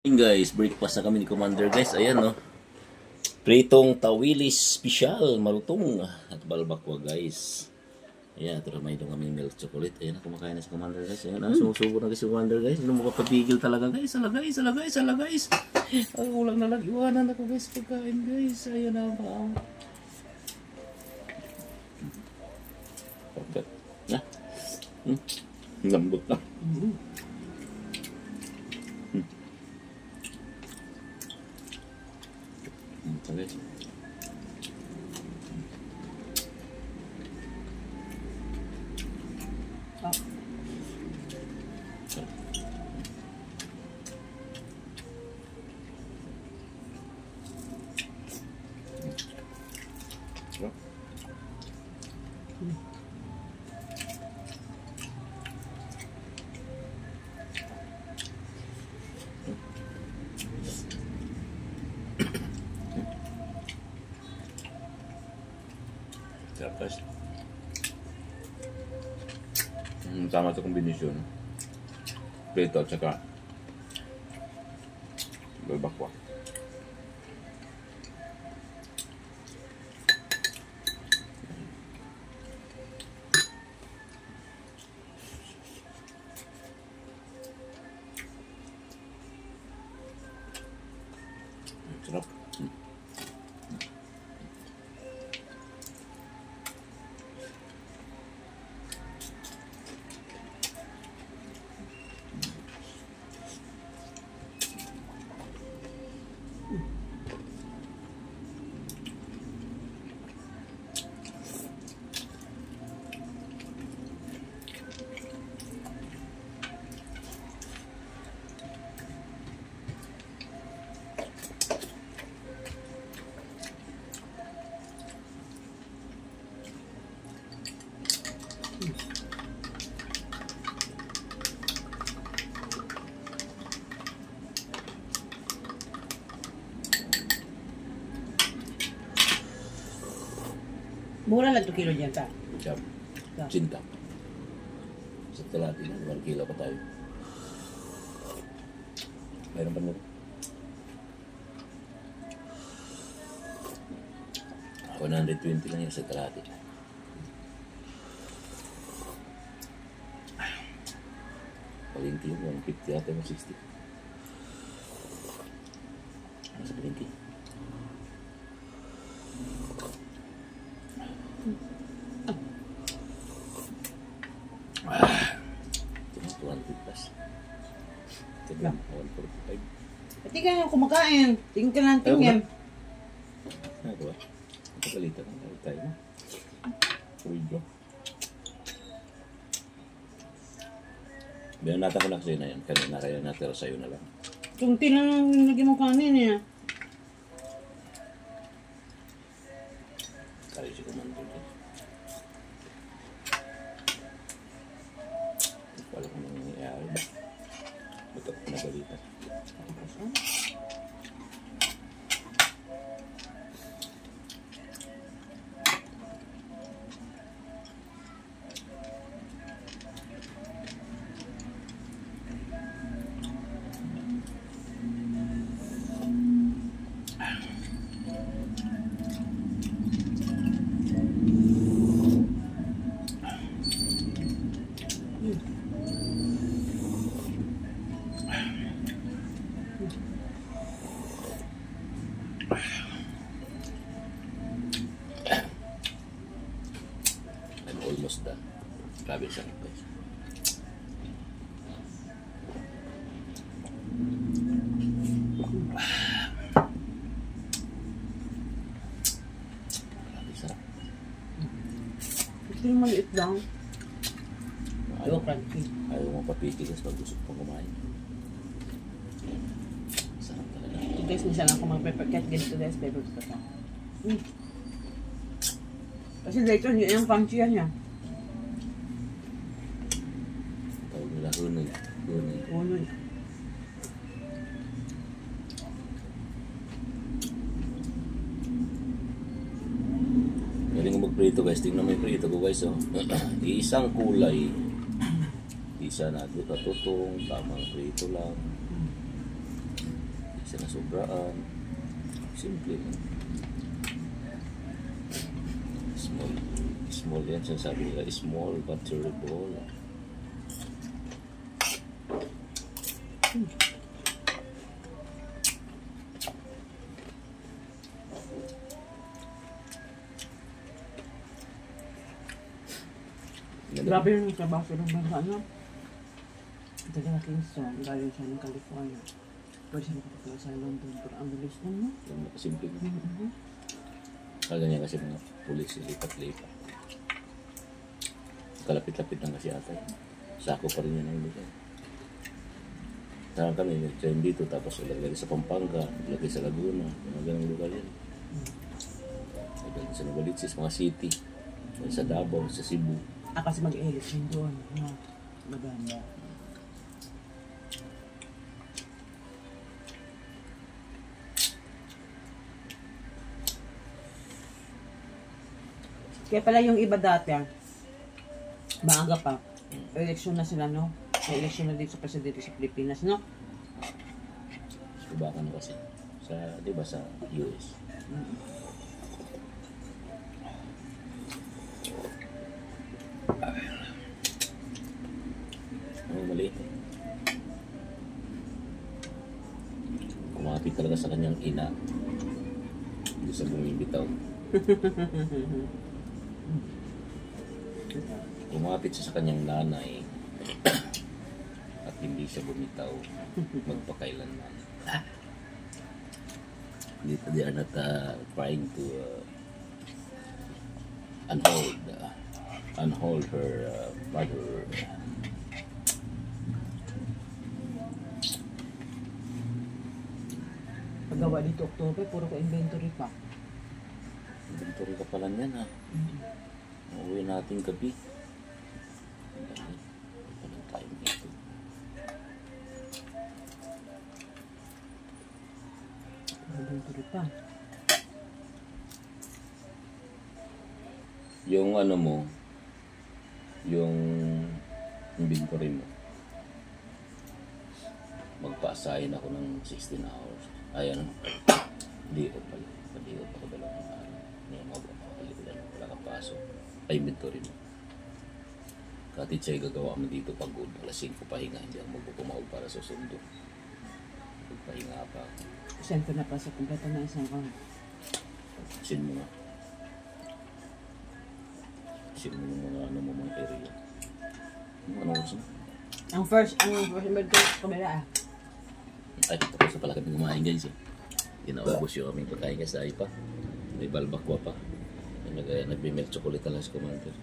Guys, breakfast na kami ni Commander guys. Ayan no. Pritong tawilis special, malutong at balbakwa guys. Ayan, ito may itong kami milk chocolate. Ayan, kumakain na si Commander guys. Ayan, sumusubo na si Commander guys. Hindi mo kapapigil talaga guys. Ala guys. Ay, ulang nalang iwanan ako guys pagkain guys. Ayan na ba. Perfect. Na. Lambot na. Okay. Tapos sama sa kombinasyon prito at saka balbakwa. Sarap. Mura lang 2 kilo dyan ta. Siyap. Cinta. Sa talati na, 1 kilo pa tayo. Mayroon pa na. 120 lang yung sa talati. Palingki yung 150 ata yung 60. Ano sa palingki? Lang. Pati ka nga kumakain. Tingin ka lang tingin. Ano ba? Pagalitan na tayo mo. Pwede. Binanatan ko lang sa'yo na yan. Kanina kaya natira sa'yo na lang. Kunti lang nilagyan mo kanin eh. Kaya si Commander dyan. Wala kong nangyayari ba? Ba't ako nagalitan? I'm almost done. Grabe sa akin guys. Grabe sarap. Gusto yung maliit lang. Ayaw mo papitigas pag gusto pang kumain. Sarap talaga. Ito guys, minsan lang kung mag-prepare ganito guys, favorite ko ito. Kasi dito, yun yung pangsiya niya. Tawag nila hunay. Unoy. Galing ko magprito guys. Tingnan mo yung prito ko guys. Oh. Isang kulay. Isa na tutong. Tamang prito lang. siya na sobraan. Simple lang. Small yan. Sabi nila, small but terrible. Grabe yung trabaho sa ng bansa, no? Taga na Kingston, galing siya ng California. Pwede siya makapagpala sa London, pero ang bilis nun, no? Simple lang. Kaya niya kasi mga pulis, lipat-lipat. Kalapit-lapit lang kasi ata. Sako pa rin yan ang lugar. Saan kami, nag-train dito, tapos ilagay sa Pampanga, ilagay sa Laguna, mga ganang lugar yan. Ilagay sa Novaliches, mga city, sa Davao, sa Cebu. Kasi mag-election doon, no? Maganda. Kaya pala yung iba dati, maaga pa, eleksyon na sila, no? May eleksyon na dito sa presidente sa Pilipinas, no? Iba ka na kasi. Sa, di ba sa US? Maliit. Kumapit talaga sa kanyang ina. Hindi sa bumibitaw. Kumapit siya sa kanyang nanay at hindi siya bumitaw magpakailanman. They are not trying to unhold her mother. Paggawa dito October, puro ko inventory pa. Inventory ka pala niyan, ha? Uuwi natin gabi. Walang time dito. Inventory pa. Yung ano mo, yung inventory mo, magpa-assign ako ng 16 hours. Ay, ano? Di ko pala. Di ko pa dalawang araw. Hindi mo magpapalitan. Wala kang pasok. Ay, inventory mo. Kahit siya'y gagawa mo dito pagod. Alas 5 pahinga. Hindi ako magpupumawag para sa sundo. Pahinga pa ako. Send ko na pa sa kumpleto na isang ko. Sin mo nga. Sin mo mga ano mo mga area. Ano oras mo? Ang first inventory sa kabila, ah. Ay, tapos na pala kami kumain, guys. Ginaubos yung aming pagkain kasi ay pa. May balbakwa pa. Nag-milk chocolate na lang sa commander.